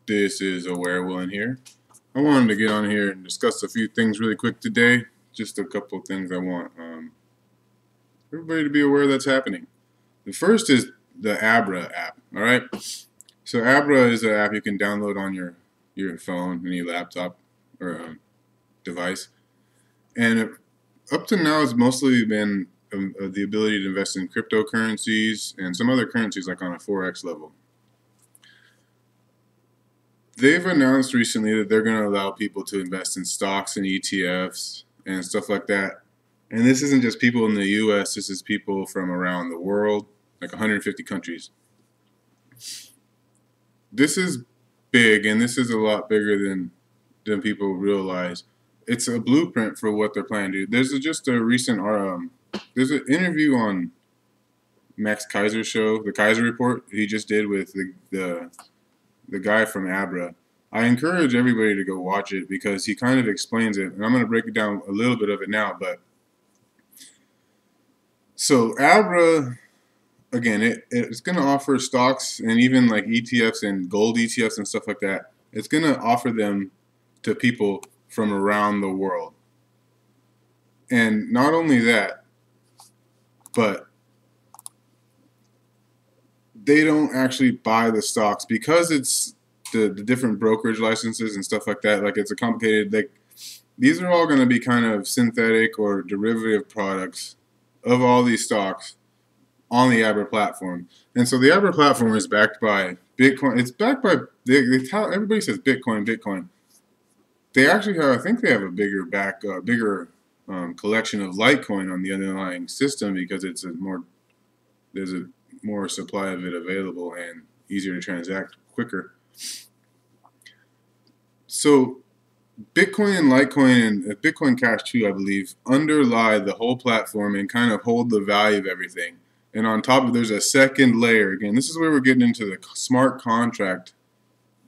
This is a Werewolf here. I wanted to get on here and discuss a few things really quick today. Just a couple things I want everybody to be aware that's happening. The first is the ABRA app. All right. So ABRA is an app you can download on your phone, any laptop or device, and up to now it's mostly been the ability to invest in cryptocurrencies and some other currencies like on a forex level. They've announced recently that they're going to allow people to invest in stocks and ETFs and stuff like that. And this isn't just people in the US, this is people from around the world, like 150 countries. This is big, and this is a lot bigger than people realize. It's a blueprint for what they're planning to do. There's just a recent there's an interview on Max Kaiser's show, the Kaiser Report, he just did with the guy from ABRA. I encourage everybody to go watch it because he kind of explains it, and I'm going to break it down a little bit of it now. But so ABRA, again, it's going to offer stocks and even like ETFs and gold ETFs and stuff like that. It's going to offer them to people from around the world. And not only that, but they don't actually buy the stocks because it's the different brokerage licenses and stuff like that. Like, it's a complicated, like, these are all going to be kind of synthetic or derivative products of all these stocks on the ABRA platform. And so the ABRA platform is backed by Bitcoin. It's backed by, everybody says Bitcoin. They actually have, I think they have a bigger collection of Litecoin on the underlying system because there's a more supply of it available and easier to transact quicker. So Bitcoin and Litecoin and Bitcoin Cash too, I believe, underlie the whole platform and kind of hold the value of everything. And on top of, there's a second layer. Again, this is where we're getting into the smart contract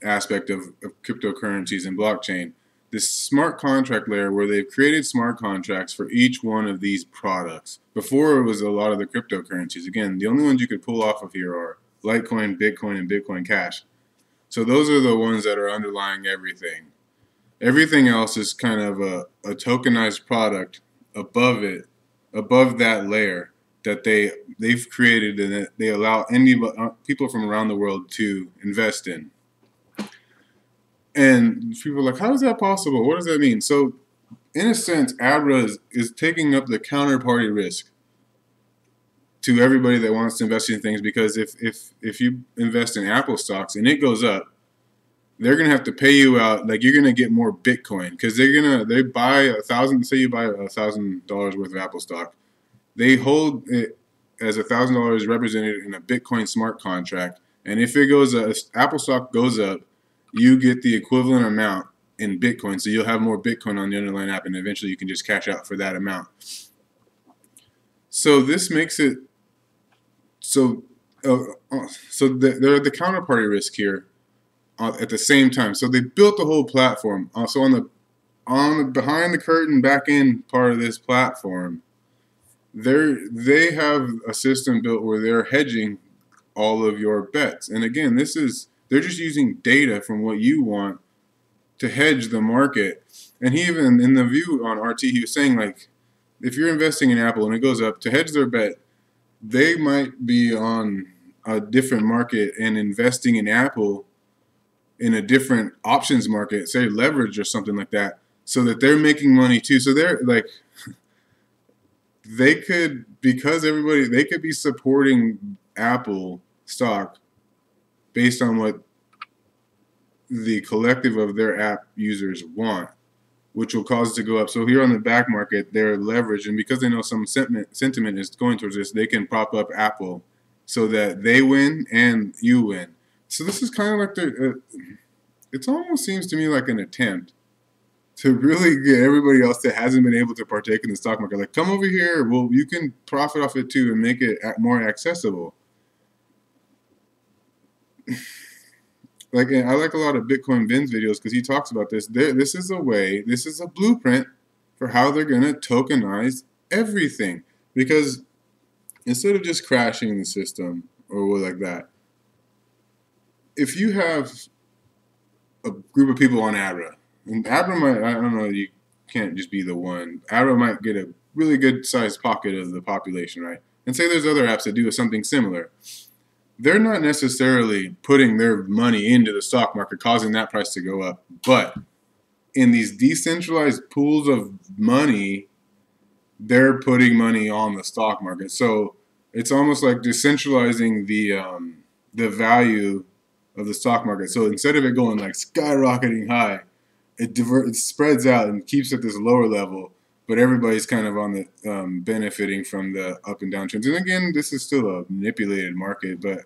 aspect of cryptocurrencies and blockchain. This smart contract layer where they've created smart contracts for each one of these products. Before, it was a lot of the cryptocurrencies. Again, the only ones you could pull off of here are Litecoin, Bitcoin, and Bitcoin Cash. So those are the ones that are underlying everything. Everything else is kind of a tokenized product above it, above that layer that they've created and that they allow people from around the world to invest in. And people are like, how is that possible? What does that mean? So, in a sense, ABRA is taking up the counterparty risk to everybody that wants to invest in things, because if you invest in Apple stocks and it goes up, they're gonna have to pay you out, like, you're gonna get more Bitcoin because they buy 1,000. Say you buy $1,000 worth of Apple stock, they hold it as $1,000 represented in a Bitcoin smart contract, and if Apple stock goes up, you get the equivalent amount in Bitcoin, so you'll have more Bitcoin on the underlying app, and eventually you can just cash out for that amount. So this makes it so they're the counterparty risk here at the same time. So they built the whole platform. So on the behind the curtain back end part of this platform, they have a system built where they're hedging all of your bets. And again, they're just using data from what you want to hedge the market. And he even, in the view on RT, he was saying, like, if you're investing in Apple and it goes up, to hedge their bet, they might be on a different market and investing in Apple in a different options market, say leverage or something like that, so that they're making money too. So they're like, they could be supporting Apple stock based on what the collective of their app users want, which will cause it to go up. So here on the back market, they're leveraged, and because they know some sentiment is going towards this, they can prop up Apple so that they win and you win. So this is kind of like it almost seems to me like an attempt to really get everybody else that hasn't been able to partake in the stock market, like, come over here, well, you can profit off it too and make it more accessible. Like, I like a lot of Bitcoin Vin's videos because he talks about this. This is a blueprint for how they're going to tokenize everything. Because instead of just crashing the system or like that, if you have a group of people on ABRA. And ABRA might, I don't know, you can't just be the one. ABRA might get a really good sized pocket of the population, right? And say there's other apps that do something similar. They're not necessarily putting their money into the stock market, causing that price to go up. But in these decentralized pools of money, they're putting money on the stock market. So it's almost like decentralizing the value of the stock market. So instead of it going like skyrocketing high, it spreads out and keeps at this lower level, but everybody's kind of on the benefiting from the up and down trends. And again, this is still a manipulated market, but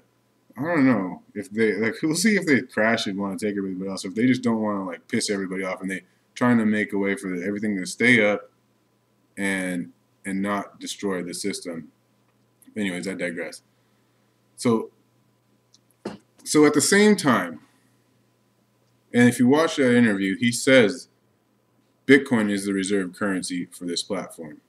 I don't know if they like. We'll see if they crash and want to take everybody else. If they just don't want to like piss everybody off and they trying to make a way for everything to stay up and not destroy the system. Anyways, I digress. So at the same time, and if you watch that interview, he says Bitcoin is the reserve currency for this platform.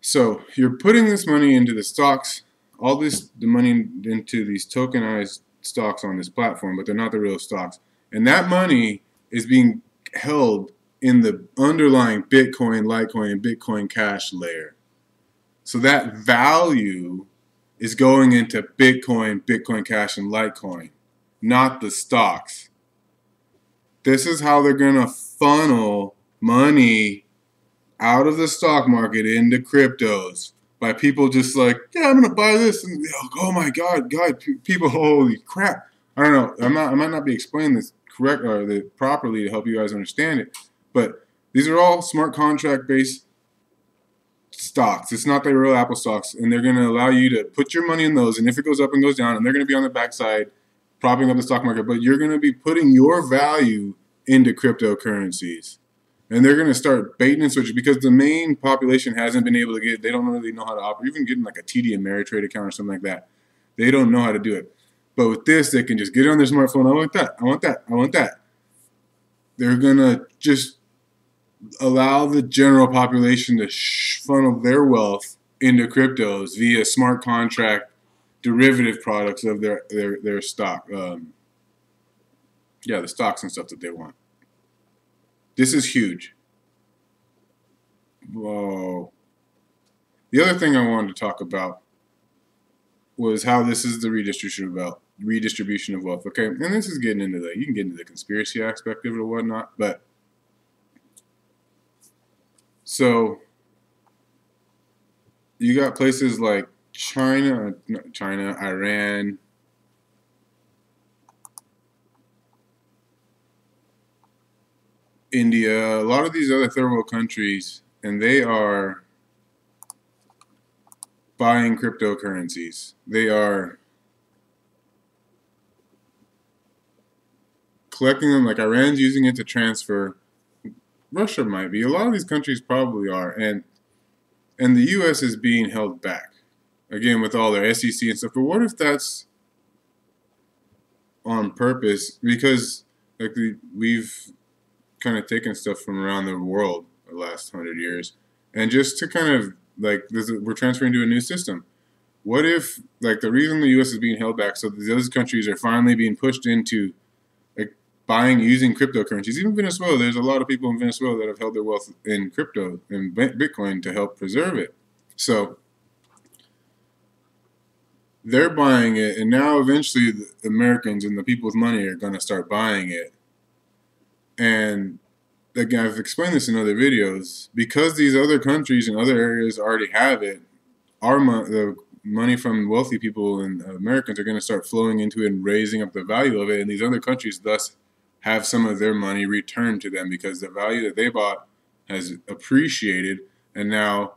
So you're putting this money into the stocks, the money into these tokenized stocks on this platform, but they're not the real stocks. And that money is being held in the underlying Bitcoin, Litecoin, and Bitcoin Cash layer. So that value is going into Bitcoin, Bitcoin Cash, and Litecoin, not the stocks. This is how they're going to funnel money out of the stock market into cryptos by people just like, yeah, I'm going to buy this. And oh my God, people, holy crap. I don't know. I might not be explaining this correct or properly to help you guys understand it. But these are all smart contract based stocks. It's not the real Apple stocks. And they're going to allow you to put your money in those. And if it goes up and goes down, and they're going to be on the backside propping up the stock market, but you're going to be putting your value into cryptocurrencies. And they're going to start baiting and switching because the main population hasn't been able to get, they don't really know how to operate, even getting like a TD Ameritrade account or something like that. They don't know how to do it. But with this, they can just get on their smartphone. I want that. I want that. I want that. They're going to just allow the general population to funnel their wealth into cryptos via smart contract derivative products of their stock. The stocks and stuff that they want. This is huge. Whoa. The other thing I wanted to talk about was how this is the redistribution of wealth. Okay, and this is getting into you can get into the conspiracy aspect of it or whatnot, but so you got places like China, Iran, India, a lot of these other third world countries, and they are buying cryptocurrencies. They are collecting them, like Iran's using it to transfer. Russia might be. A lot of these countries probably are. And the U.S. is being held back. Again, with all their SEC and stuff. But what if that's on purpose? Because like we've kind of taken stuff from around the world the last 100 years. And just to kind of like, we're transferring to a new system. What if, like, the reason the U.S. is being held back, so these other countries are finally being pushed into like using cryptocurrencies. Even Venezuela, there's a lot of people in Venezuela that have held their wealth in crypto and Bitcoin to help preserve it. So they're buying it, and now eventually the Americans and the people with money are going to start buying it. And again, I've explained this in other videos. Because these other countries and other areas already have it, the money from wealthy people and Americans are going to start flowing into it and raising up the value of it. And these other countries thus have some of their money returned to them because the value that they bought has appreciated, and now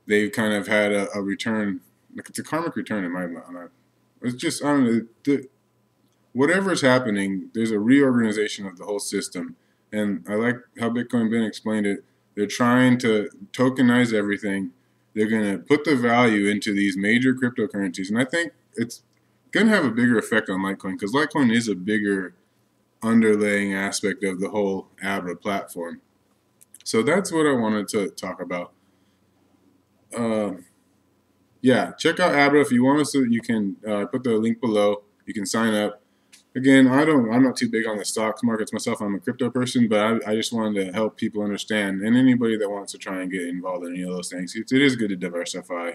they've kind of had a return. Like, it's a karmic return in my mind. It's just, I don't know, whatever's happening, there's a reorganization of the whole system. And I like how Bitcoin Ben explained it. They're trying to tokenize everything. They're going to put the value into these major cryptocurrencies. And I think it's going to have a bigger effect on Litecoin, because Litecoin is a bigger underlying aspect of the whole ABRA platform. So that's what I wanted to talk about. Yeah, check out ABRA if you want us to. You can put the link below. You can sign up. Again, I'm not too big on the stocks markets myself. I'm a crypto person, but I just wanted to help people understand, and anybody that wants to try and get involved in any of those things, it is good to diversify,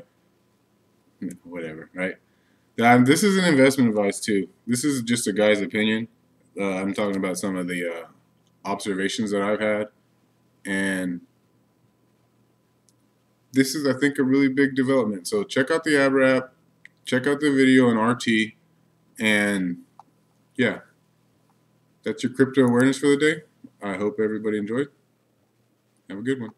whatever, right? This is an investment advice too. This is just a guy's opinion. I'm talking about some of the observations that I've had, and this is, I think, a really big development. So check out the ABRA app, check out the video on RT, and yeah, that's your crypto awareness for the day. I hope everybody enjoyed. Have a good one.